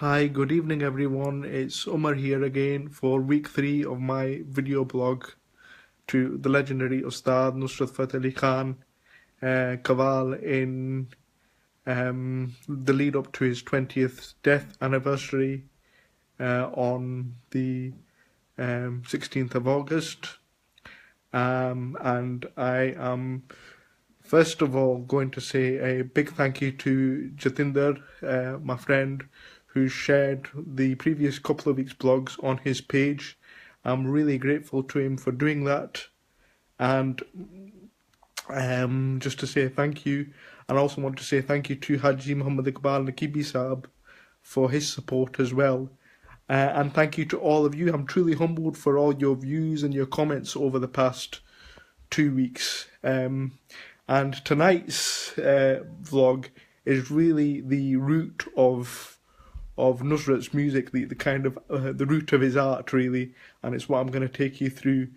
Hi, good evening everyone. It's Umar here again for week 3 of my video blog to the legendary Ustad Nusrat Fateh Khan Qawwal in the lead up to his 20th death anniversary on the 16th of August. And I am first of all going to say a big thank you to Jatinder, my friend, who shared the previous couple of weeks' blogs on his page. I'm really grateful to him for doing that. And just to say thank you, and I also want to say thank you to Haji Muhammad Iqbal Naqibi Saab for his support as well. And thank you to all of you. I'm truly humbled for all your views and your comments over the past 2 weeks. And tonight's vlog is really the root of Nusrat's music, the kind of the root of his art, really, and it's what I'm going to take you through.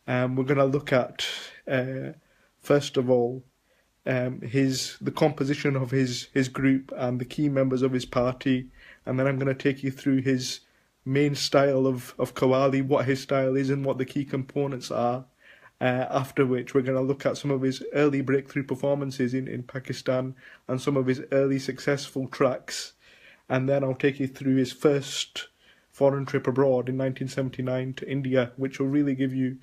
We're going to look at first of all the composition of his group and the key members of his party, and then I'm going to take you through his main style of Qawwali, what his style is and what the key components are. After which we're going to look at some of his early breakthrough performances in Pakistan and some of his early successful tracks. And then I'll take you through his first foreign trip abroad in 1979 to India, which will really give you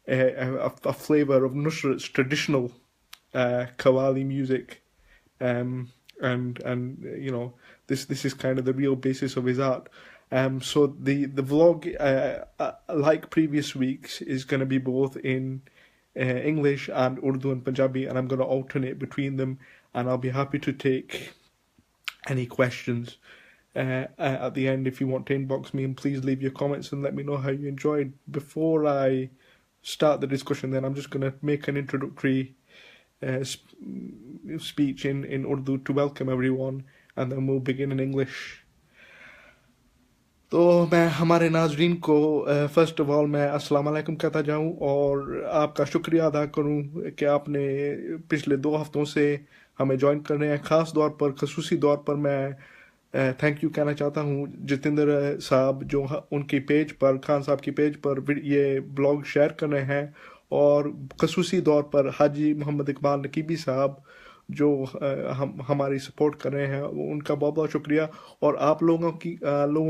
a flavour of Nusrat's traditional Qawwali music. And you know, this is kind of the real basis of his art. So the vlog, like previous weeks, is going to be both in English and Urdu and Punjabi, and I'm going to alternate between them, and I'll be happy to take any questions at the end. If you want to inbox me, and please leave your comments and let me know how you enjoyed. Before I start the discussion, then I'm just going to make an introductory speech in Urdu to welcome everyone, and then we'll begin in English. तो मैं हमारे नाजरीन को first of all मैं अस्सलाम वालेकुम कहता जाऊं और आपका शुक्रिया अदा करूं कि आपने पिछले 2 हफ्तों से हमें ज्वाइन कर रहे हैं। ख़ास तौर पर खसूसी तौर पर मैं थैंक यू कहना चाहता हूं जतिंदर साहब, जो उनकी पेज पर, खान साहब की पेज पर ये ब्लॉग शेयर कर रहे हैं, और खसूसी तौर पर हाजी मोहम्मद इकबाल नकीबी साहब जो हमारी सपोर्ट कर रहे हैं, उनका बहुत बहुत शुक्रिया। और आप लोगों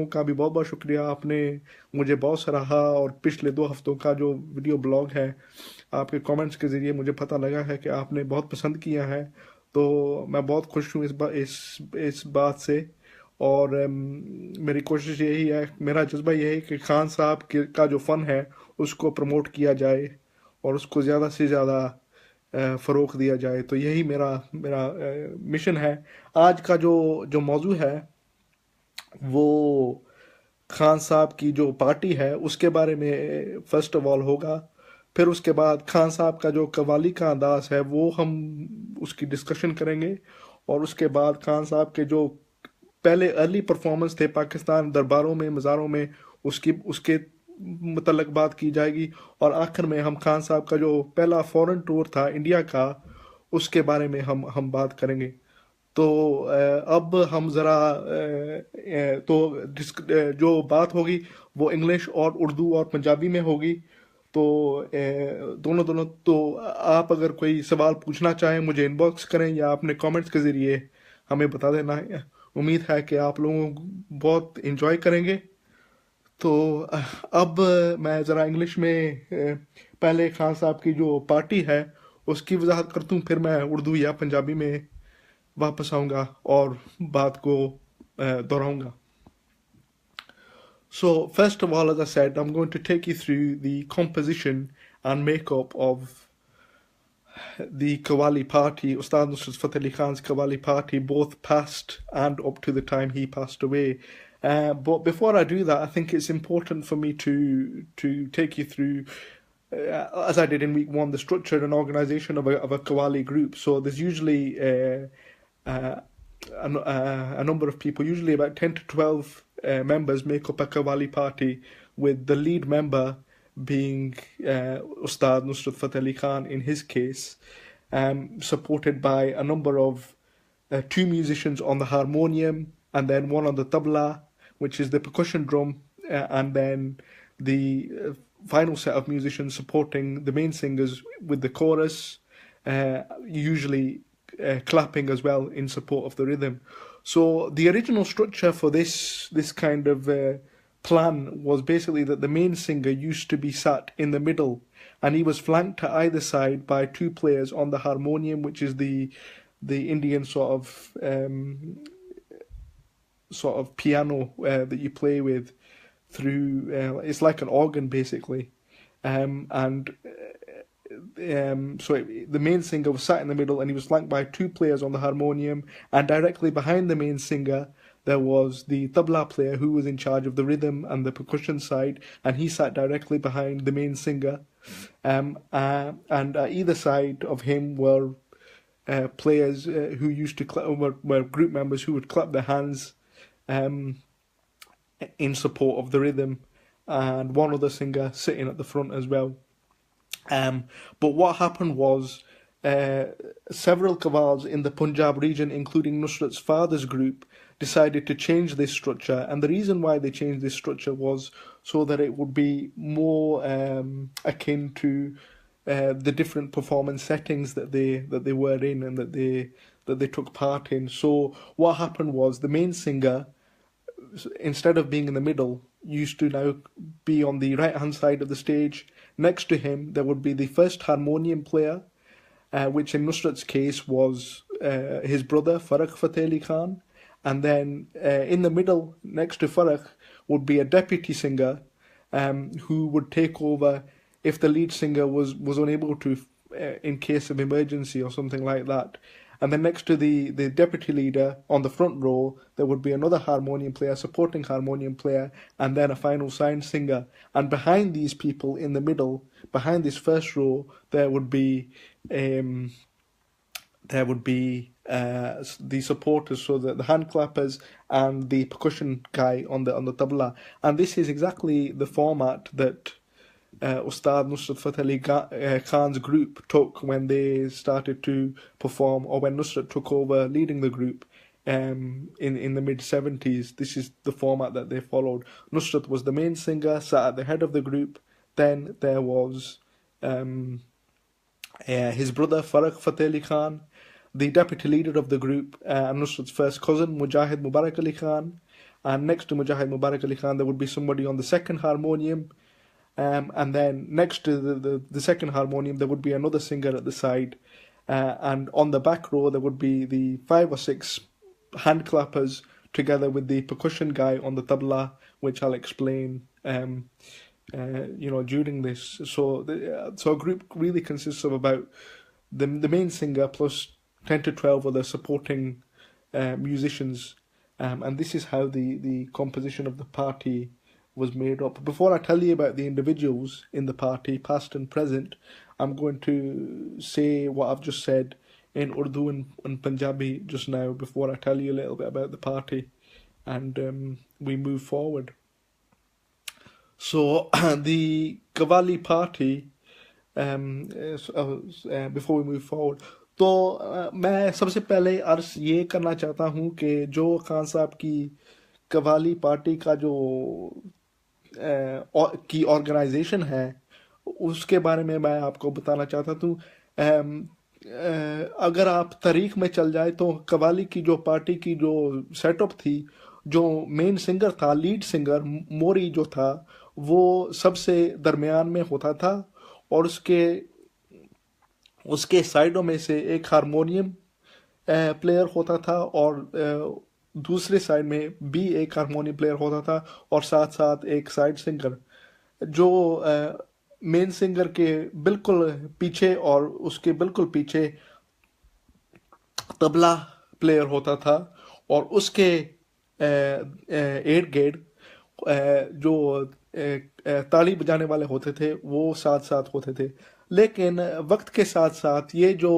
का भी बहुत बहुत शुक्रिया। आपने मुझे बहुत सराहा और पिछले 2 हफ्तों का जो वीडियो ब्लॉग है, आपके कमेंट्स के ज़रिए मुझे पता लगा है कि आपने बहुत पसंद किया है, तो मैं बहुत खुश हूँ इस बात से। और मेरी कोशिश यही है, मेरा जज्बा यही है कि खान साहब का जो फ़न है उसको प्रमोट किया जाए और उसको ज़्यादा से ज़्यादा फ़रोग़ दिया जाए। तो यही मेरा मिशन है। आज का जो मौजू है वो खान साहब की जो पार्टी है उसके बारे में फ़र्स्ट ऑफ ऑल होगा। फिर उसके बाद खान साहब का जो कव्वाली का अंदाज़ है वो हम उसकी डिस्कशन करेंगे, और उसके बाद खान साहब के जो पहले अर्ली परफॉर्मेंस थे पाकिस्तान दरबारों में, मज़ारों में, उसके मुतल्लक बात की जाएगी। और आखिर में हम खान साहब का जो पहला फॉरेन टूर था इंडिया का, उसके बारे में हम बात करेंगे। तो अब हम ज़रा जो बात होगी वो इंग्लिश और उर्दू और पंजाबी में होगी। तो दोनों तो आप अगर कोई सवाल पूछना चाहें मुझे इनबॉक्स करें या अपने कमेंट्स के ज़रिए हमें बता देना है। उम्मीद है कि आप लोगों बहुत इंजॉय करेंगे। तो अब मैं ज़रा इंग्लिश में पहले खान साहब की जो पार्टी है उसकी वजाहत करता हूँ, फिर मैं उर्दू या पंजाबी में वापस आऊँगा और बात को दोहराऊँगा। So first of all, as I said, I'm going to take you through the composition and makeup of the Qawwali party, Ustad Nusrat Fateh Ali Khan's Qawwali party, both past and up to the time he passed away. But before I do that, I think it's important for me to take you through, as I did in week 1, the structure and organisation of a Qawwali group. So there's usually a number of people, usually about 10 to 12 members make up a Qawwali party, with the lead member being Ustad Nusrat Fateh Ali Khan in his case, supported by a number of 2 musicians on the harmonium and then 1 on the tabla, which is the percussion drum, and then the final set of musicians supporting the main singers with the chorus, usually clapping as well in support of the rhythm. So the original structure for this kind of plan was basically that the main singer used to be sat in the middle, and he was flanked to either side by two players on the harmonium, which is the Indian sort of piano that you play with through. It's like an organ basically, and the main singer was sat in the middle, and he was flanked by two players on the harmonium, and directly behind the main singer there was the tabla player who was in charge of the rhythm and the percussion side, and he sat directly behind the main singer. And either side of him were players who used to were group members who would clap their hands in support of the rhythm, and one other singer sitting at the front as well. But what happened was several Qawwals in the Punjab region, including Nusrat's father's group, decided to change this structure. And the reason why they changed this structure was so that it would be more akin to the different performance settings that they were in and that they took part in. So what happened was the main singer, instead of being in the middle, used to now be on the right hand side of the stage. Next to him there would be the first harmonium player, which in Nusrat's case was his brother Fateh Ali Khan, and then in the middle next to Farah would be a deputy singer who would take over if the lead singer was unable to, in case of emergency or something like that. And then next to the deputy leader on the front row, there would be another harmonium player, supporting harmonium player, and then a final signed singer. And behind these people in the middle, behind this first row, there would be the supporters, so the hand clappers and the percussion guy on the tabla. And this is exactly the format that Ustad Nusrat Fateh Ali Khan's group took when they started to perform, or when Nusrat took over leading the group in the mid-70s. This is the format that they followed. Nusrat was the main singer, sat at the head of the group. Then there was his brother Farah Fateh Ali Khan, the deputy leader of the group, and Nusrat's first cousin Mujahid Mubarak Ali Khan. And next to Mujahid Mubarak Ali Khan there would be somebody on the second harmonium. And then next to the second harmonium there would be another singer at the side, and on the back row there would be the 5 or 6 hand clappers together with the percussion guy on the tabla, which I'll explain during this. So a group really consists of about the main singer plus 10 to 12 other supporting musicians, and this is how the composition of the party was made up. Before I tell you about the individuals in the party, past and present, I'm going to say what I've just said in Urdu and Punjabi just now before I tell you a little bit about the party, and we move forward. So the Qawwali party, before we move forward, तो मैं सबसे पहले अर्ज ये करना चाहता हूँ कि जो खान साहब की कव्वाली पार्टी का जो की ऑर्गेनाइजेशन है उसके बारे में मैं आपको बताना चाहता हूँ. अगर आप तारीख में चल जाए तो कव्वाली की जो पार्टी की जो सेटअप थी, जो मेन सिंगर था, लीड सिंगर मोरी जो था, वो सबसे दरमियान में होता था, और उसके साइडों में से एक हारमोनियम प्लेयर होता था, और दूसरे साइड में भी एक हारमोनियम प्लेयर होता था, और साथ साथ एक साइड सिंगर जो मेन सिंगर के बिल्कुल पीछे और उसके बिल्कुल पीछे तबला प्लेयर होता था, और उसके इर्द गिर्द जो ताली बजाने वाले होते थे वो साथ साथ होते थे. लेकिन वक्त के साथ साथ ये जो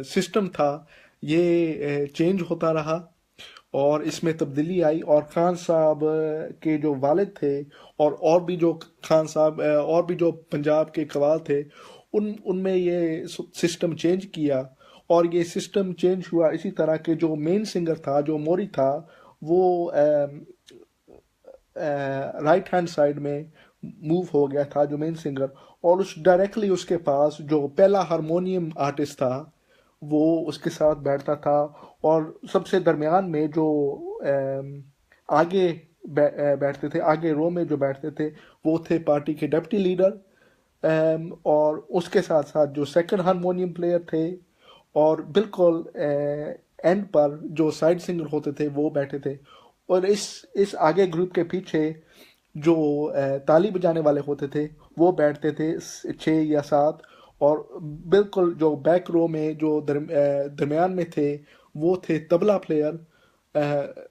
सिस्टम था ये चेंज होता रहा और इसमें तब्दीली आई, और खान साहब के जो वालिद थे और भी जो खान साहब और भी जो पंजाब के कव्वाल थे उनमें ये सिस्टम चेंज किया. और ये सिस्टम चेंज हुआ इसी तरह के जो मेन सिंगर था, जो मोरी था, वो राइट हैंड साइड में मूव हो गया था जो मेन सिंगर, और उस डायरेक्टली उसके पास जो पहला हारमोनियम आर्टिस्ट था वो उसके साथ बैठता था, और सबसे दरमियान में जो आगे बैठते थे, आगे रो में जो बैठते थे वो थे पार्टी के डिप्टी लीडर, और उसके साथ साथ जो सेकंड हारमोनियम प्लेयर थे, और बिल्कुल एंड पर जो साइड सिंगर होते थे वो बैठे थे। और इस आगे ग्रुप के पीछे जो ताली बजाने वाले होते थे वो बैठते थे 6 या 7, और बिल्कुल जो बैक रो में जो दरमियान में थे वो थे तबला प्लेयर।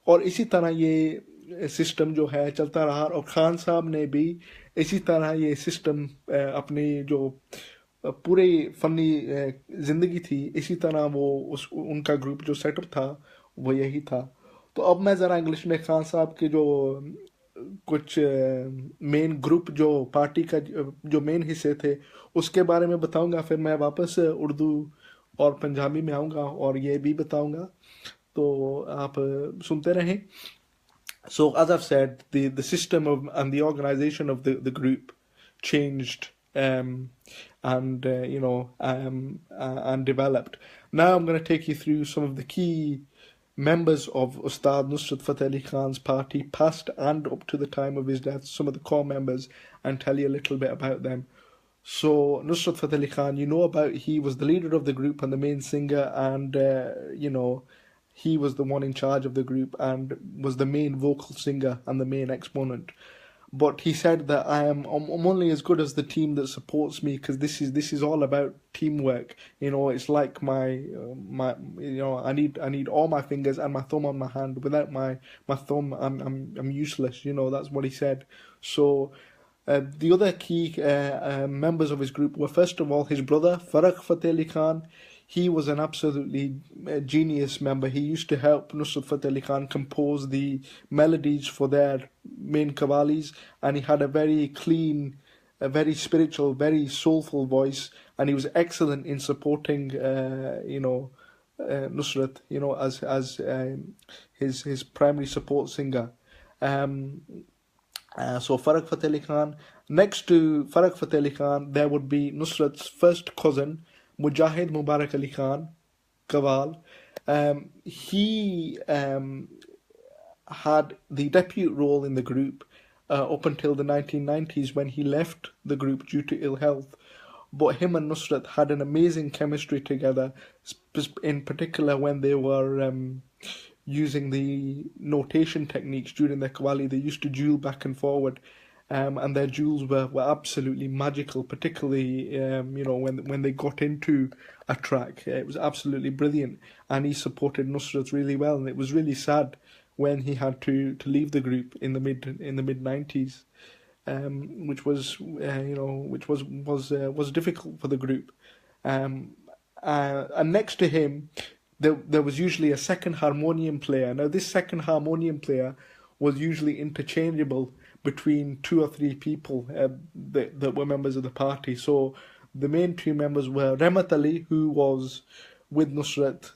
और इसी तरह ये सिस्टम जो है चलता रहा, और खान साहब ने भी इसी तरह ये सिस्टम अपनी जो पूरे फनी ज़िंदगी थी इसी तरह वो उनका ग्रुप जो सेटअप था वो यही था। तो अब मैं ज़रा इंग्लिश में खान साहब के जो कुछ मेन ग्रुप जो पार्टी का जो मेन हिस्से थे उसके बारे में बताऊंगा, फिर मैं वापस उर्दू और पंजाबी में आऊँगा और ये भी बताऊंगा, तो आप सुनते रहें। So as I've said, the system of and the organization of the group changed, and and developed. Now I'm going to take you through some of the key members of Ustad Nusrat Fateh Ali Khan's party, past and up to the time of his death, some of the core members, and tell you a little bit about them. So Nusrat Fateh Ali Khan, he was the leader of the group and the main singer, and he was the one in charge of the group and was the main vocal singer and the main exponent. But he said that I'm only as good as the team that supports me, because this is all about teamwork. It's like I need all my fingers and my thumb on my hand. Without my thumb, I'm useless. That's what he said. So the other key members of his group were, first of all, his brother Farah Fateh Ali Khan. He was an absolutely genius member. He used to help Nusrat Fateh Ali Khan compose the melodies for their main Qawwalis, and he had a very clean, a very spiritual, very soulful voice, and he was excellent in supporting, Nusrat, as his primary support singer. So Farah Fateh Ali Khan. Next to Farah Fateh Ali Khan, there would be Nusrat's first cousin, Mujahid Mubarak Ali Khan, Qawwal. He had the deputy role in the group up until the 1990s, when he left the group due to ill health. But him and Nusrat had an amazing chemistry together, in particular when they were using the notation techniques during their Qawwali. They used to duel back and forward. And their duels were absolutely magical, particularly when they got into a track. It was absolutely brilliant, and he supported Nusrat really well. And it was really sad when he had to leave the group in the mid 90s, which was difficult for the group. And next to him, there was usually a second harmonium player. Now, this second harmonium player was usually interchangeable between 2 or 3 people that were members of the party. So the main 2 members were Rahmat Ali, who was with Nusrat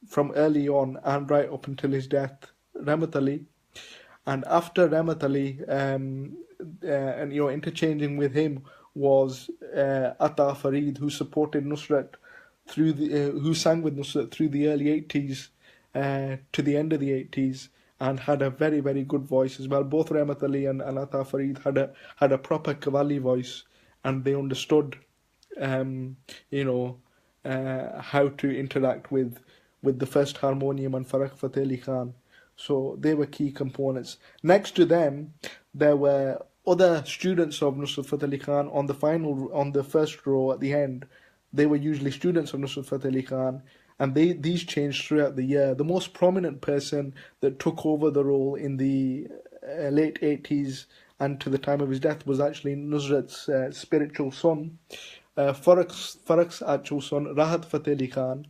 from early on and right up until his death, Rahmat Ali. And after Rahmat Ali, and interchanging with him was Ata Farid, who supported Nusrat who sang with Nusrat through the early 80s to the end of the 80s, and had a very, very good voice as well. Both Rahmat Ali and Ata Farid had a proper Qawwali voice, and they understood, how to interact with the first harmonium and Farah Fateh Ali Khan. So they were key components. Next to them, there were other students of Nusrat Fateh Ali Khan on the first row at the end. They were usually students of Nusrat Fateh Ali Khan, and these changed throughout the year. The most prominent person that took over the role in the late 80s and to the time of his death was actually Nusrat's spiritual son, Faraq's actual son, Rahat Fateh Ali Khan.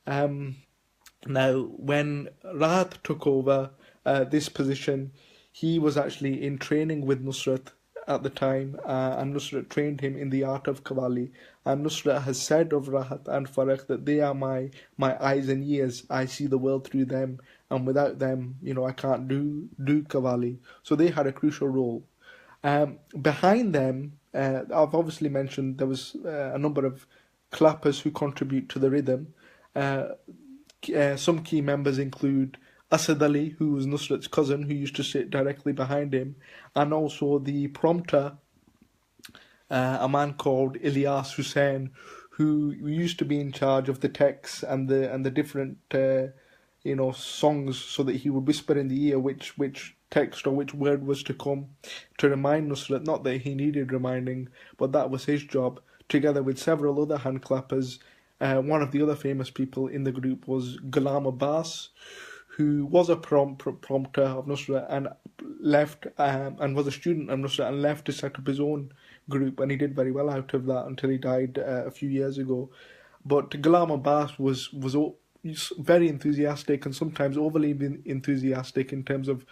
Now, when Rahat took over this position, he was actually in training with Nusrat at the time, and Nusrat trained him in the art of Qawwali. And Nusrat has said of Rahat and Faraq that they are my eyes and ears. I see the world through them, and without them, I can't do Qawwali. So they had a crucial role. Behind them, I've obviously mentioned there was a number of clappers who contribute to the rhythm. Uh, some key members include Asad Ali, who was Nusrat's cousin, who used to sit directly behind him, and also the prompter, a man called Ilyas Hussain, who used to be in charge of the texts and the different songs, so that he would whisper in the ear which text or which word was to come to remind Nusrat. Not that he needed reminding, but that was his job, together with several other hand clappers. One of the other famous people in the group was Ghulam Abbas, who was a prompter of Nusrat and left and was a student of Nusrat and left to set up his own group, and he did very well out of that until he died a few years ago. But Ghulam Abbas was very enthusiastic and sometimes overly enthusiastic in terms of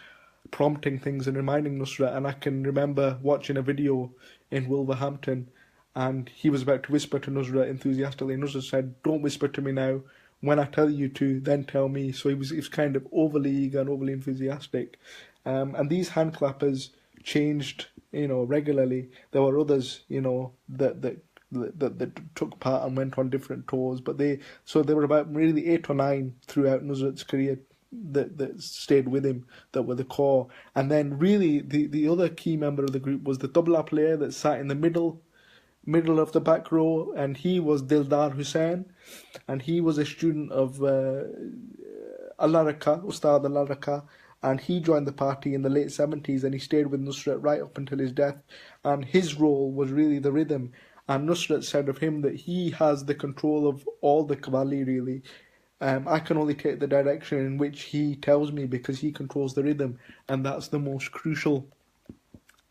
prompting things and reminding Nusrat. And I can remember watching a video in Wolverhampton, and he was about to whisper to Nusrat enthusiastically. Nusrat said, "Don't whisper to me now. When I tell you to, then tell me." So he was kind of overly eager and overly enthusiastic. And these hand clappers changed, regularly. There were others, that took part and went on different tours. But there were about really 8 or 9 throughout Nusrat's career that stayed with him, that were the core. And then really the other key member of the group was the tabla player that sat in the middle of the back row, and he was Dildar Hussain, and he was a student of Allah Raka, Ustad Allah Raka, and he joined the party in the late 70s, and he stayed with Nusrat right up until his death, and his role was really the rhythm. And Nusrat said of him that he has the control of all the Qawwali, really. I can only take the direction in which he tells me, because he controls the rhythm, and that's the most crucial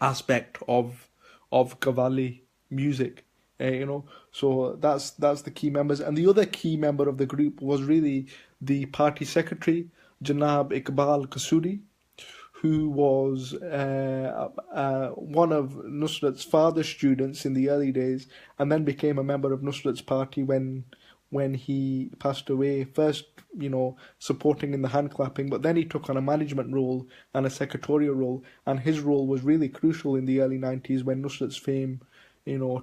aspect of Qawwali music. So that's the key members. And the other key member of the group was really the party secretary, Janab Iqbal Kasuri, who was one of Nusrat's father's students in the early days, and then became a member of Nusrat's party when he passed away. First, supporting in the hand clapping, but then he took on a management role and a secretarial role, and his role was really crucial in the early 90s when Nusrat's fame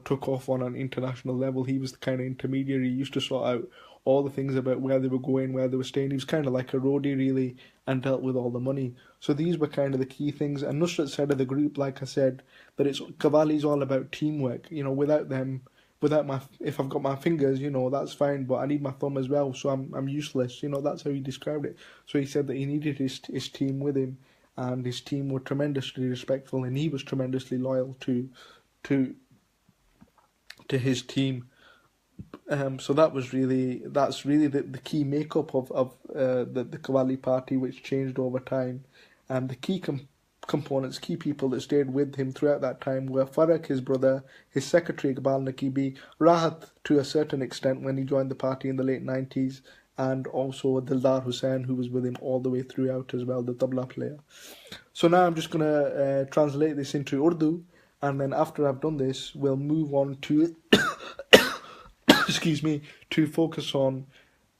took off on an international level. He was the kind of intermediary. He used to sort out all the things about where they were going, where they were staying. He was kind of like a roadie, really, and dealt with all the money. So these were kind of the key things. And Nusrat said of the group, like I said, that Qawwali is all about teamwork. Without them, if I've got my fingers, that's fine, but I need my thumb as well, so I'm useless. That's how he described it. So he said that he needed his team with him, and his team were tremendously respectful, and he was tremendously loyal to his team. So that's really the key makeup of the Qawwali party, which changed over time. And the key components, key people that stayed with him throughout that time were Faraq, his brother, his secretary Iqbal Naqibi, Rahat to a certain extent when he joined the party in the late 90s, and also Dildar Hussain, who was with him all the way throughout as well, the tabla player. So now I'm just going to translate this into Urdu, and then after I've done this, we'll move on to excuse me, to focus on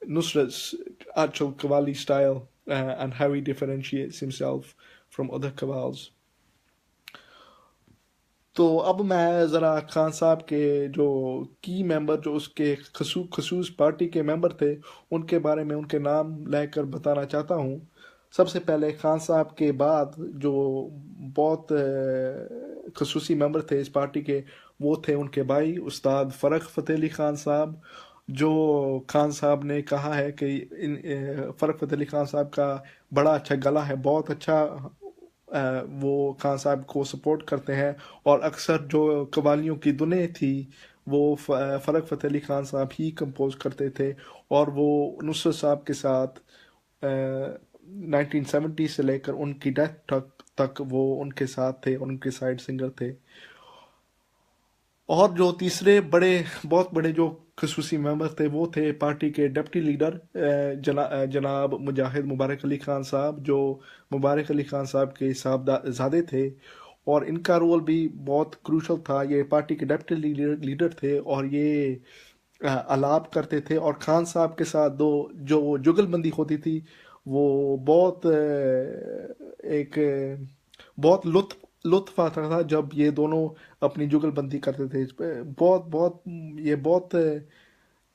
Nusrat's actual Qawwali style and how he differentiates himself from other Qawwals. तो अब मैं ज़रा खान साहब के जो की member, जो उसके खसूस पार्टी के मेंबर थे, उनके बारे में उनके नाम लेकर बताना चाहता हूँ. सबसे पहले खान साहब के बाद जो बहुत खसूसी मेंबर थे इस पार्टी के, वो थे उनके भाई उस्ताद फ़रख फ़तेह अली खान साहब, जो खान साहब ने कहा है कि फ़रख फ़तेह अली खान साहब का बड़ा अच्छा गला है, बहुत अच्छा वो खान साहब को सपोर्ट करते हैं, और अक्सर जो कवालियों की धुनें थी वो फ़रख फ़तेह अली खान साहब ही कंपोज करते थे, और वो नुसरत साहब के साथ 1970 से लेकर उनकी डेथ तक वो उनके साथ थे और उनके साइड सिंगर थे. और जो तीसरे बहुत बड़े जो खसूसी मेंबर थे, वो थे पार्टी के डिप्टी लीडर जनाब मुजाहिद मुबारक अली खान साहब, जो मुबारक अली खान साहब के साहबजादे थे, और इनका रोल भी बहुत क्रूशल था। ये पार्टी के डेप्टी लीडर थे और ये अलाप करते थे। और खान साहब के साथ दो जो जुगलबंदी होती थी वो बहुत एक बहुत लुत्फ आता था जब ये दोनों अपनी जुगलबंदी करते थे। बहुत बहुत ये बहुत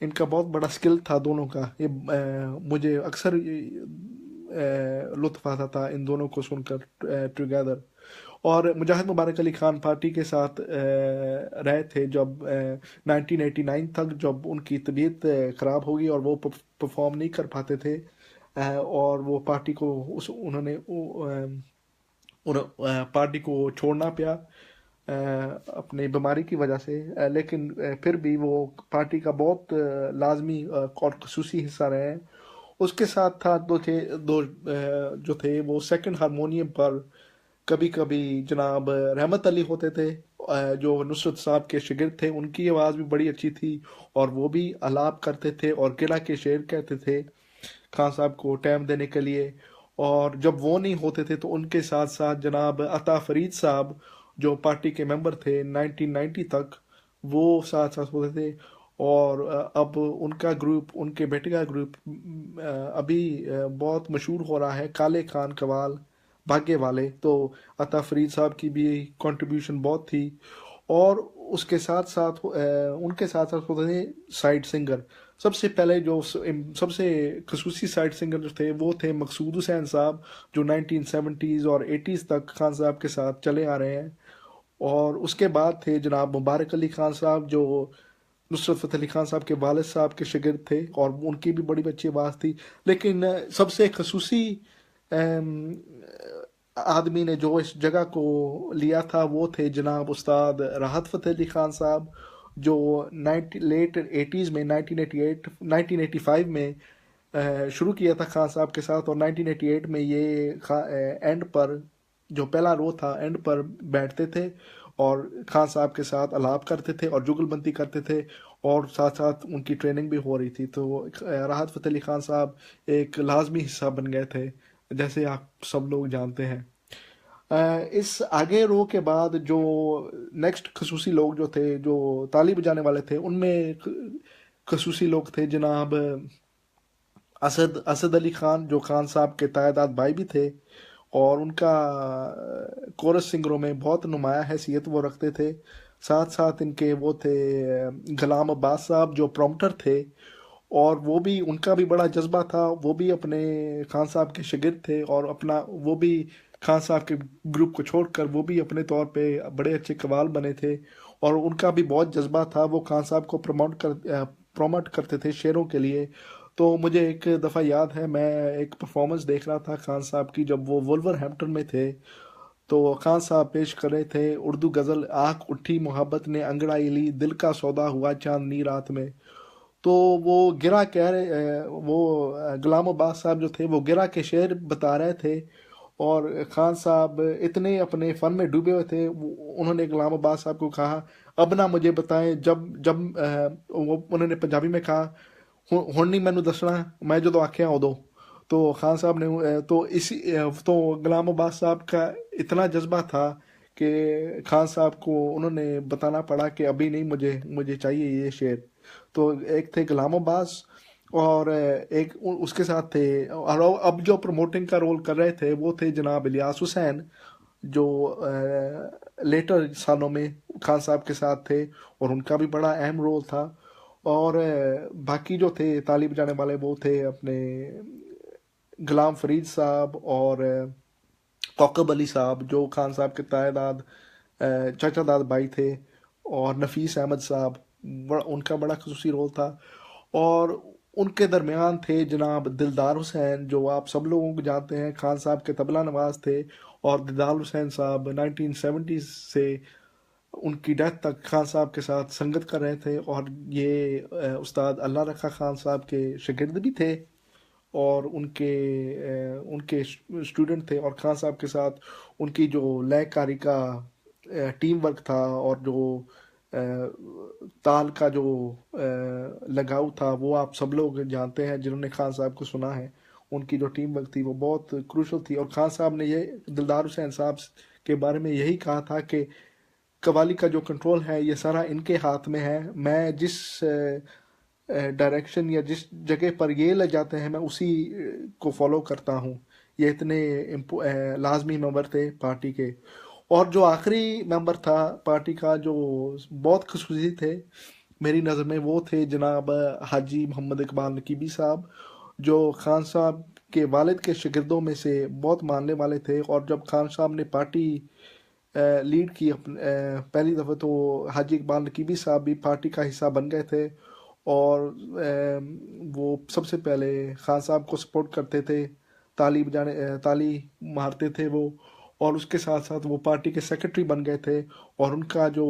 इनका बहुत बड़ा स्किल था दोनों का। ये मुझे अक्सर लुत्फ आता था इन दोनों को सुनकर टुगेदर। और मुजाहिद मुबारक अली खान पार्टी के साथ रहे थे जब 1989 तक, जब उनकी तबीयत ख़राब हो गई और वो परफॉर्म नहीं कर पाते थे। और वो पार्टी को उन्होंने पार्टी को छोड़ना पिया अपनी बीमारी की वजह से। लेकिन फिर भी वो पार्टी का बहुत लाजमी और खसूसी हिस्सा रहे हैं। उसके साथ था दो जो थे वो सेकंड हारमोनियम पर कभी कभी जनाब रहमत अली होते थे, जो नुसरत साहब के शागिर्द थे। उनकी आवाज़ भी बड़ी अच्छी थी और वो भी अलाप करते थे और गिला के शेर कहते थे खान साहब को टाइम देने के लिए। और जब वो नहीं होते थे तो उनके साथ साथ जनाब अता फरीद साहब जो पार्टी के मेंबर थे 1990 तक, वो साथ साथ होते थे। और अब उनका ग्रुप, उनके बेटे का ग्रुप अभी बहुत मशहूर हो रहा है, काले खान कवाल भाग्य वाले। तो अता फरीद साहब की भी कंट्रीब्यूशन बहुत थी। और उसके साथ साथ उनके साथ साथ होते थे साइड सिंगर। सबसे पहले जो सबसे खसूसी साइड सिंगर जो थे वो थे मकसूद हुसैन साहब, जो 1970s और 80s तक खान साहब के साथ चले आ रहे हैं। और उसके बाद थे जनाब मुबारक अली खान साहब, जो नुसरत फ़तेह अली खान साहब के वालिद साहब के शागिर्द थे और उनकी भी बड़ी अच्छी आवाज़ थी। लेकिन सबसे खसूसी आदमी ने जो इस जगह को लिया था वो थे जनाब उस्ताद राहत फ़तेह अली खान साहब, जो लेट 80s में 1988 1985 में शुरू किया था खान साहब के साथ। और 1988 में ये एंड पर जो पहला रो था एंड पर बैठते थे और खान साहब के साथ अलाप करते थे और जुगलबंदी करते थे और साथ साथ उनकी ट्रेनिंग भी हो रही थी। तो राहत फ़तेह अली खान साहब एक लाजमी हिस्सा बन गए थे, जैसे आप सब लोग जानते हैं। इस आगे रो के बाद जो नेक्स्ट खसूसी लोग जो थे, जो ताली बजाने वाले थे, उनमें खसूसी लोग थे जनाब असद असद अली खान, जो खान साहब के तायदाद भाई भी थे और उनका कोरस सिंगरों में बहुत नुमाया हैसियत वो रखते थे। साथ साथ इनके वो थे गुलाम अब्बास साहब, जो प्रॉम्प्टर थे और वो भी, उनका भी बड़ा जज्बा था। वो भी अपने खान साहब के शागिर्द थे और अपना वो भी खान साहब के ग्रुप को छोड़कर वो भी अपने तौर पे बड़े अच्छे कवाल बने थे और उनका भी बहुत जज्बा था। वो खान साहब को प्रमोट करते थे शेरों के लिए। तो मुझे एक दफ़ा याद है, मैं एक परफॉर्मेंस देख रहा था खान साहब की जब वो वुल्वरहैम्पटन में थे। तो खान साहब पेश कर रहे थे उर्दू गज़ल, आँख उठी मोहब्बत ने अंगड़ाई ली, दिल का सौदा हुआ चांदनी रात में। तो वो गिरा कह रहे वो गुलाम अब्बास साहब जो थे वो गिरा के शेर बता रहे थे और खान साहब इतने अपने फन में डूबे हुए थे। उन्होंने गुलाम अब्बास साहब को कहा, अब ना मुझे बताएं, जब जब वो उन्होंने पंजाबी में कहा, हुण नहीं मैनू दसना, मैं जो आख्या उदो। तो खान साहब ने तो इसी तो गुलाम अब्बास साहब का इतना जज्बा था कि खान साहब को उन्होंने बताना पड़ा कि अभी नहीं, मुझे मुझे चाहिए ये शेर। तो एक थे गुलाम अब्बास और एक उसके साथ थे, और अब जो प्रमोटिंग का रोल कर रहे थे वो थे जनाब इलियास हुसैन, जो लेटर सालों में खान साहब के साथ थे और उनका भी बड़ा अहम रोल था। और बाकी जो थे ताली बजाने वाले वो थे अपने गुलाम फरीद साहब और कौकब अली साहब, जो खान साहब के तायदाद चाचा दाद भाई थे। और नफीस अहमद साहब, उनका बड़ा खसूसी रोल था। और उनके दरमियान थे जनाब दिलदार हुसैन, जो आप सब लोगों को जानते हैं, खान साहब के तबला नवाज थे। और दिलदार हुसैन साहब 1970 से उनकी डेथ तक खान साहब के साथ संगत कर रहे थे और ये उस्ताद अल्लाह रखा खान साहब के शागिर्द भी थे और उनके स्टूडेंट थे। और खान साहब के साथ उनकी जो लयकारी का टीम वर्क था और जो ताल का जो लगाव था वो आप सब लोग जानते हैं जिन्होंने खान साहब को सुना है। उनकी जो टीम वर्क थी वो बहुत क्रूशल थी। और खान साहब ने ये दिलदार हुसैन साहब के बारे में यही कहा था कि कव्वाली का जो कंट्रोल है ये सारा इनके हाथ में है, मैं जिस डायरेक्शन या जिस जगह पर ये ले जाते हैं मैं उसी को फॉलो करता हूँ। ये इतने लाजमी मेंबर थे पार्टी के। और जो आखिरी मेंबर था पार्टी का जो बहुत खुशखुशी थे मेरी नज़र में, वो थे जनाब हाजी मोहम्मद इकबाल नकीबी साहब, जो खान साहब के वालिद के शागिर्दों में से बहुत मानने वाले थे। और जब खान साहब ने पार्टी लीड की पहली दफ़ा, तो हाजी इकबाल नकीबी साहब भी पार्टी का हिस्सा बन गए थे और वो सबसे पहले खान साहब को सपोर्ट करते थे, ताली मारते थे वो। और उसके साथ साथ वो पार्टी के सेक्रेटरी बन गए थे और उनका जो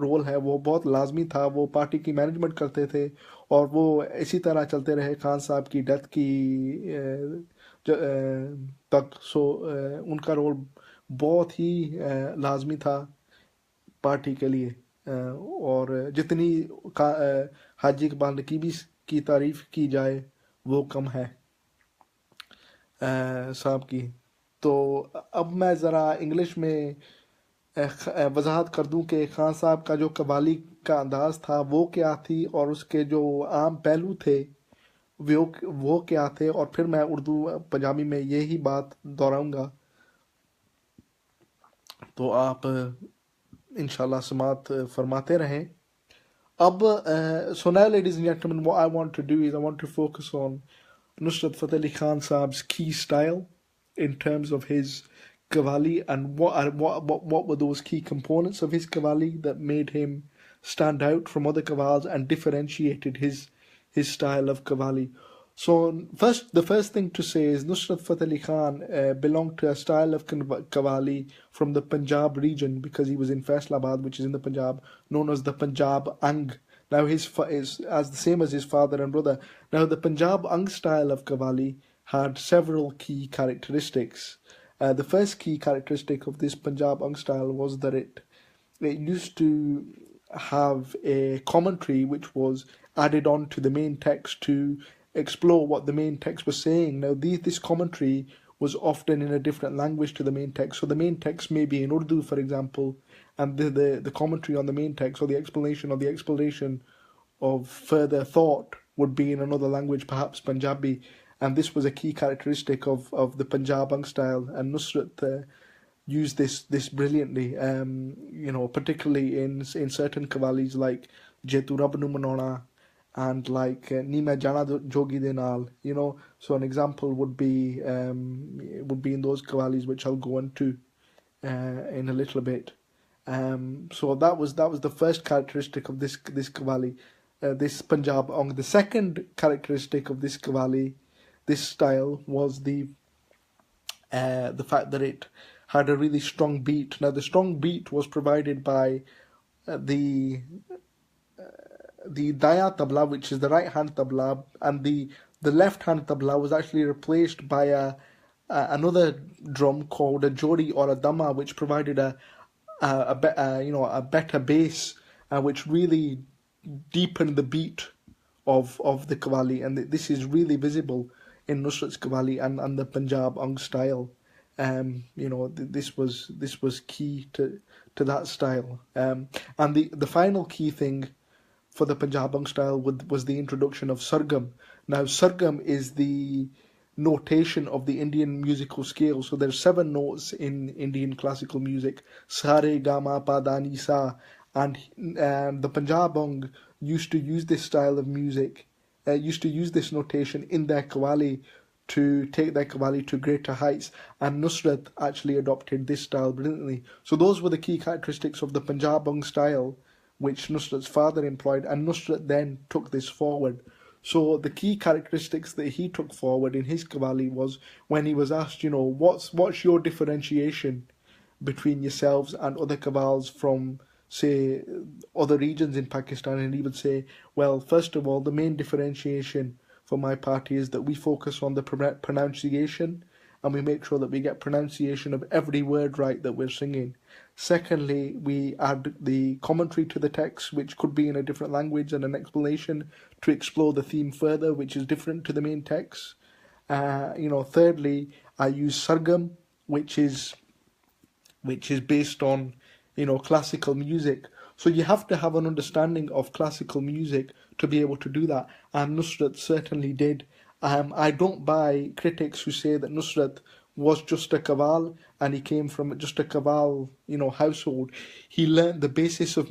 रोल है वो बहुत लाजमी था, वो पार्टी की मैनेजमेंट करते थे। और वो इसी तरह चलते रहे खान साहब की डेथ की तक। उनका रोल बहुत ही लाजमी था पार्टी के लिए। और जितनी हाजी इकबाल नकीबी की तारीफ की जाए वो कम है साहब की। तो अब मैं ज़रा इंग्लिश में वजाहत कर दूं कि खान साहब का जो कव्वाली का अंदाज था वो क्या थी और उसके जो आम पहलू थे वो क्या थे, और फिर मैं उर्दू पंजाबी में यही बात दोहराऊंगा। तो आप इंशाल्लाह समात फरमाते रहें। अब so now, ladies and gentlemen, what I want to do is I want to focus on Nusrat Fateh Ali Khan Saab's key style in terms of his Qawwali, and what were those key components of his Qawwali that made him stand out from other Qawwals and differentiated his style of Qawwali. So the first thing to say is Nusrat Fateh Ali Khan belonged to a style of Qawwali from the Punjab region, because he was in Faisalabad, which is in the Punjab, known as the Punjab Ang. Now his is as the same as his father and brother. Now the Punjab Ang style of Qawwali had several key characteristics. The first key characteristic of this Punjab Ang style was that it used to have a commentary which was added on to the main text to explore what the main text was saying. Now, this commentary was often in a different language to the main text. So the main text may be in Urdu, for example, and the commentary on the main text, or the explanation of further thought, would be in another language, perhaps Punjabi. And this was a key characteristic of the Punjab style, and Nusrat used this brilliantly. Particularly in certain qawwalis like Jetu Rab Nu Manauna and like Ni Main Jana Jogi De Naal. So an example would be in those qawwalis, which I'll go into in a little bit. So that was the first characteristic of this qawwali, this Punjab Ong. The second characteristic of this qawwali, this style, was the fact that it had a really strong beat. Now the strong beat was provided by the daya tabla, which is the right hand tabla, and the left hand tabla was actually replaced by another drum called a jodi or a dama, which provided a better bass, which really deepened the beat of the qawwali. And this is really visible in Nusrat's qawwali and the Punjab Ang style. This was key to that style. And the final key thing for the Punjab Ang style was the introduction of sargam. Now sargam is the notation of the Indian musical scale. So there's 7 notes in Indian classical music: sa re ga ma pa da ni sa. And the Punjab Ang used to use this style of music, used to use this notation in their qawwali to take their qawwali to greater heights. And Nusrat actually adopted this style brilliantly. So those were the key characteristics of the Punjab Ang style, which Nusrat's father employed, and Nusrat then took this forward. So the key characteristics that he took forward in his qawwali was, when he was asked, what's your differentiation between yourselves and other qawwals from, say, other regions in Pakistan, and he would say, well, first of all, the main differentiation for my party is that we focus on the pronunciation, and we make sure that we get pronunciation of every word right that we're singing. Secondly, we add the commentary to the text, which could be in a different language, and an explanation to explore the theme further, which is different to the main text. Thirdly, I use sargam, which is which is based on, classical music. So you have to have an understanding of classical music to be able to do that. And Nusrat certainly did. I don't buy critics who say that Nusrat was just a Qawwal and he came from just a Qawwal, household. He learned the basics of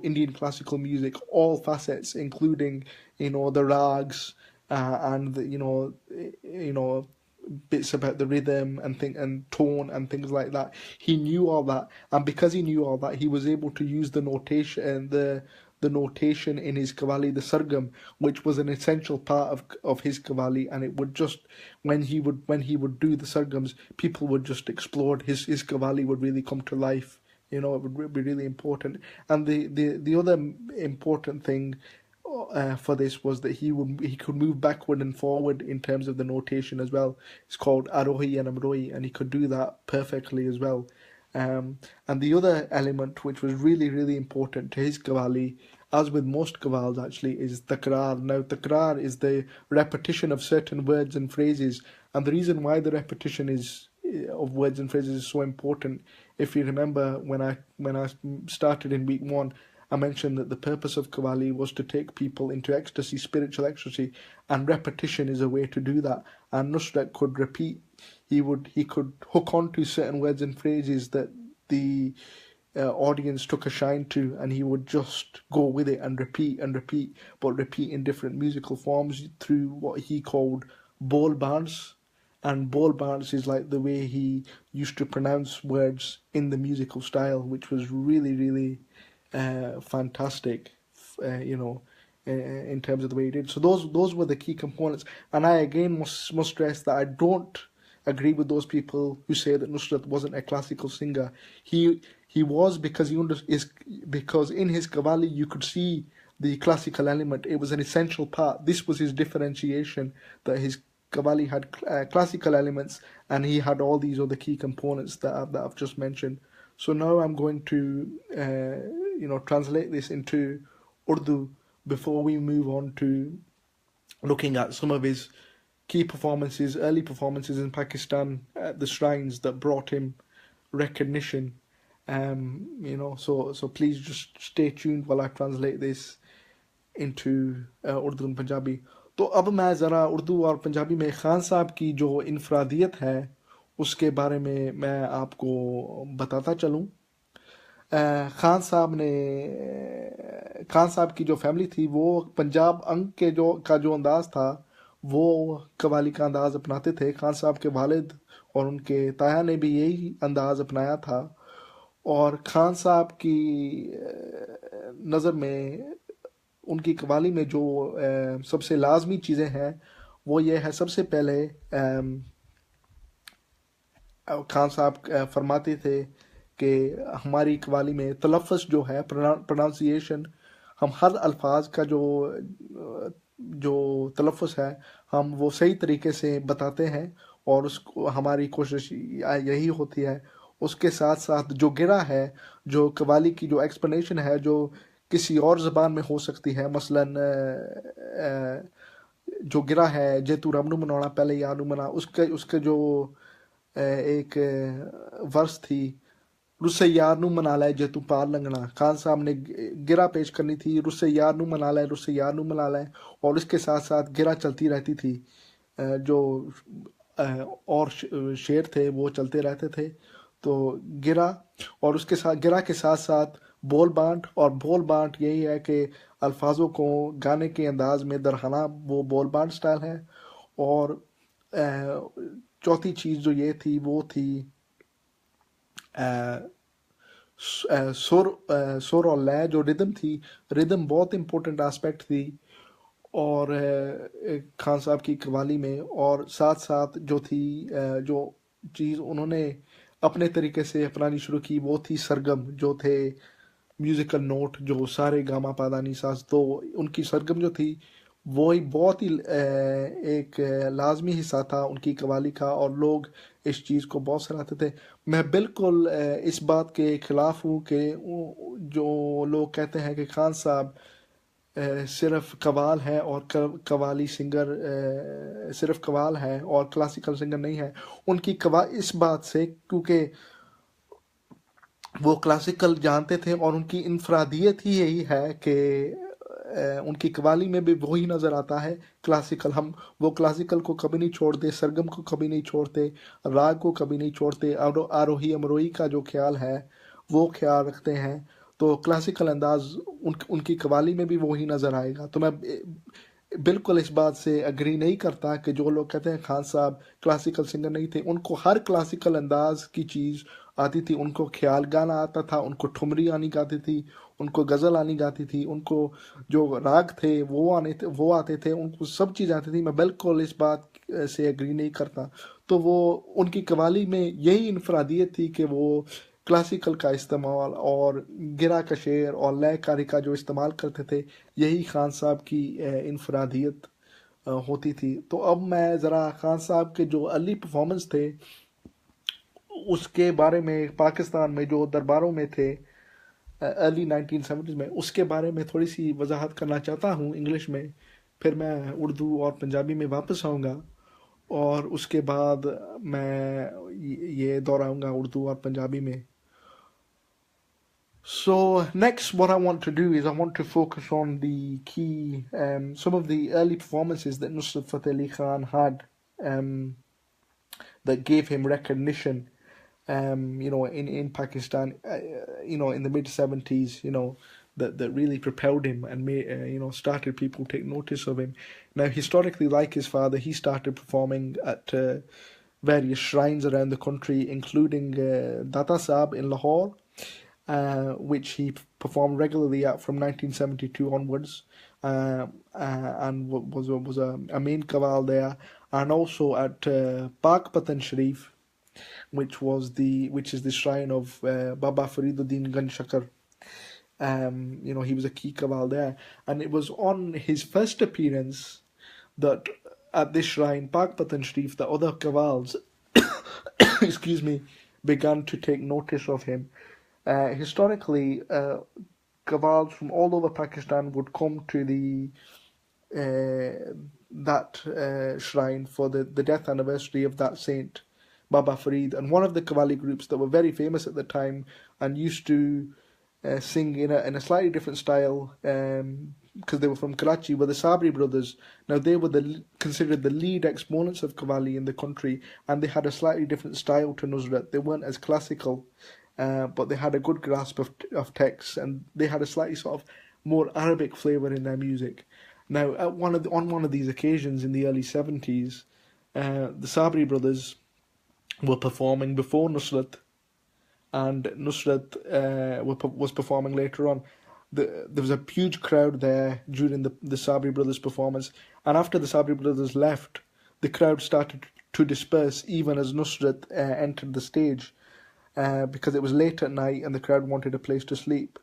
Indian classical music, all facets, including, the rags, and the, bits about the rhythm and tone and things like that. He knew all that, and because he knew all that, he was able to use the notation, the notation in his Qawwali, the sargam, which was an essential part of his Qawwali, and it would just when he would do the sargams, people would just explode. His Qawwali would really come to life. It would be really important. And the other important thing for this was that he could move backward and forward in terms of the notation as well. It's called Arohi and Amrohi, and he could do that perfectly as well. And the other element which was really, really important to his Qawwali, as with most Qawwals actually, is takrar. Now, takrar is the repetition of certain words and phrases, and the reason why the repetition of words and phrases is so important, if you remember when I started in week 1, I mentioned that the purpose of Qawwali was to take people into ecstasy, spiritual ecstasy, and repetition is a way to do that. And Nusrat could repeat. He could hook on to certain words and phrases that the audience took a shine to, and he would just go with it and repeat, but repeat in different musical forms through what he called bol bans. And bol bans is like the way he used to pronounce words in the musical style, which was really, really fantastic, in terms of the way he did. So those were the key components. And I again must stress that I don't agree with those people who say that Nusrat wasn't a classical singer. He was, because because in his Qawwali you could see the classical element. It was an essential part. This was his differentiation, that his Qawwali had classical elements and he had all these other key components that I've just mentioned. So now I'm going to translate this into Urdu before we move on to looking at some of his key performances, early performances in Pakistan at the shrines that brought him recognition. So please just stay tuned while I translate this into Urdu and Punjabi. तो अब मैं ज़रा उर्दू और पंजाबी में खान साहब की जो इनफरादियत है उसके बारे में मैं आपको बताता चलूँ। खान साहब की जो फैमिली थी वो पंजाब अंग के का जो अंदाज़ था वो कव्वाली का अंदाज़ अपनाते थे। खान साहब के वालिद और उनके ताया ने भी यही अंदाज़ अपनाया था, और खान साहब की नज़र में उनकी कव्वाली में जो सबसे लाजमी चीज़ें हैं वो ये है। सबसे पहले खान साहब फरमाते थे कि हमारी कव्वाली में तलफ़्फ़ुज़ जो है, प्रोनाउंसिएशन, हम हर अल्फाज का जो तलफ़्फ़ुज़ है हम वो सही तरीके से बताते हैं, और उसको हमारी कोशिश यही होती है। उसके साथ साथ जो गिरा है, जो कव्वाली की जो एक्सप्लेनेशन है, जो किसी और ज़बान में हो सकती है, मसलन जो गिरा है जे तू रब नू मनाउणा पहले यार नू मना, उसके जो एक वर्स थी, रुस्से यार नू मना ले जे तू पार लंघना। खान साहब ने गिरा पेश करनी थी, रुस्से यार नू मना ले, रुस्से यार नू मना ले, और इसके साथ साथ गिरा चलती रहती थी। जो और शेर थे वो चलते रहते थे। तो गिरा, और उसके साथ गिरा के साथ साथ बोल बांट, और बोल बांट यही है कि अल्फाजों को गाने के अंदाज में दरहाना, वो बोल बांट स्टाइल है। और चौथी चीज़ जो ये थी वो थी सुर और लय, जो रिदम थी। रिदम बहुत इम्पोर्टेंट एस्पेक्ट थी और खान साहब की कव्वाली में। और साथ साथ जो थी जो चीज़ उन्होंने अपने तरीके से अपनानी शुरू की वो थी सरगम, जो थे म्यूज़िकल नोट, जो सारे गामा पादा नी साज। तो उनकी सरगम जो थी वो ही बहुत ही एक लाजमी हिस्सा था उनकी कव्वाली का, और लोग इस चीज़ को बहुत सराहते थे। मैं बिल्कुल इस बात के ख़िलाफ़ हूँ कि जो लोग कहते हैं कि खान साहब सिर्फ कव्वाल है और कव्वाली सिंगर सिर्फ कव्वाल है और क्लासिकल सिंगर नहीं है। उनकी इस बात से, क्योंकि वो क्लासिकल जानते थे, और उनकी इनफरादियत ही यही है कि उनकी कवाली में भी वही नज़र आता है क्लासिकल। हम वो क्लासिकल को कभी नहीं छोड़ते, सरगम को कभी नहीं छोड़ते, राग को कभी नहीं छोड़ते, आरोही अमरोही का जो ख्याल है वो ख्याल रखते हैं। तो क्लासिकल अंदाज उनकी कवाली में भी वही नज़र आएगा। तो मैं बिल्कुल इस बात से अग्री नहीं करता कि जो लोग कहते हैं खान साहब क्लासिकल सिंगर नहीं थे। उनको हर क्लासिकल अंदाज की चीज़ आती थी। उनको ख्याल गाना आता था, उनको ठुमरी आनी गाती थी, उनको गज़ल आनी गाती थी, उनको जो राग थे वो आते थे, उनको सब चीज़ आती थी। मैं बिल्कुल इस बात से एग्री नहीं करता। तो वो उनकी कवाली में यही इनफरादियत थी कि वो क्लासिकल का इस्तेमाल और गिरा का शेर और लयकारी का जो इस्तेमाल करते थे, यही खान साहब की इनफरादियत होती थी। तो अब मैं ज़रा खान साहब के जो अर्ली परफॉर्मेंस थे उसके बारे में, पाकिस्तान में जो दरबारों में थे अर्ली 1970s में, उसके बारे में थोड़ी सी वजाहत करना चाहता हूँ इंग्लिश में। फिर मैं उर्दू और पंजाबी में वापस आऊँगा, और उसके बाद मैं ये दोहराऊँगा उर्दू और पंजाबी में। So next, what I want to do is I want to focus on the key, some of the early performances that Nusrat Fateh Ali Khan had, that gave him recognition, in Pakistan, in the mid 70s, that really propelled him and made, started people take notice of him. Now, historically, like his father, he started performing at various shrines around the country, including Data Sahib in Lahore, which he performed regularly at from 1972 onwards, and was a main kaval there, and also at Pak Patan Sharif, which is the shrine of Baba Fariduddin Ganshakar. He was a key kaval there, and it was on his first appearance that at this shrine, Pak Patan Sharif, the other kavals, excuse me, began to take notice of him. Historically, kavals from all over Pakistan would come to that shrine for the death anniversary of that saint, Baba Farid. And one of the Qawwali groups that were very famous at the time and used to sing in a slightly different style, because they were from Karachi, were the Sabri brothers. Now they were considered the lead exponents of Qawwali in the country, and they had a slightly different style to Nusrat. They weren't as classical, but they had a good grasp of texts, and they had a slightly sort of more Arabic flavour in their music. Now, on one of these occasions in the early 70s, the Sabri brothers were performing before Nusrat, and Nusrat was performing later on. There was a huge crowd there during the Sabri brothers' performance, and after the Sabri brothers left, the crowd started to disperse even as Nusrat entered the stage, because it was late at night and the crowd wanted a place to sleep.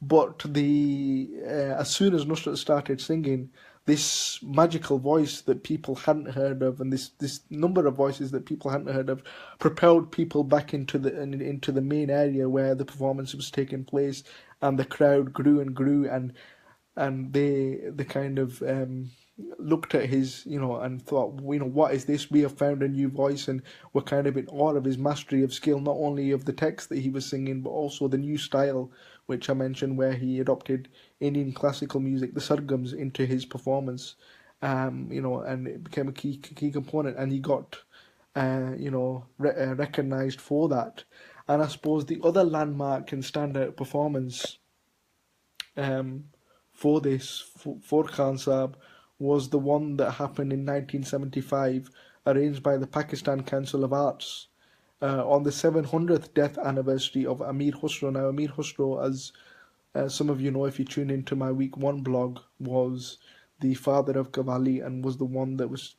But as soon as Nusrat started singing, this magical voice that people hadn't heard of, and this number of voices that people hadn't heard of, propelled people back into the main area where the performance was taking place, and the crowd grew and grew, and they kind of looked at his, and thought, what is this? We have found a new voice, and were kind of in awe of his mastery of skill, not only of the text that he was singing, but also the new style, which I mentioned, where he adopted Indian classical music, the sargams, into his performance, and it became a key component, and he got, recognized for that. And I suppose the other landmark and standout performance for Khan Sahib was the one that happened in 1975, arranged by the Pakistan Council of Arts, on the 700th death anniversary of Amir Khusro. Now, Amir Khusro, as some of you know if you tune into my week 1 blog, was the father of Qawwali, and was the one that was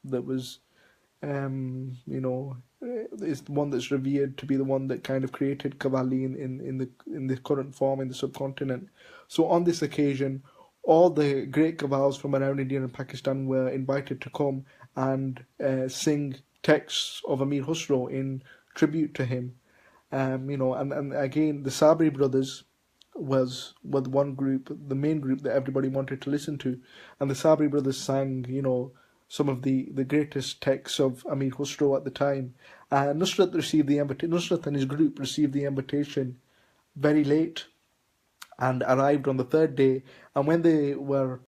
is the one that's revered to be the one that kind of created Qawwali in the current form in the subcontinent. So on this occasion, all the great Qawwals from around India and Pakistan were invited to come and sing texts of Amir Khusro in tribute to him. And again, the Sabri brothers were the one group, the main group that everybody wanted to listen to, and the Sabri brothers sang, some of the greatest texts of Amir Khusro at the time. Nusrat and his group received the invitation very late and arrived on the third day. And when they were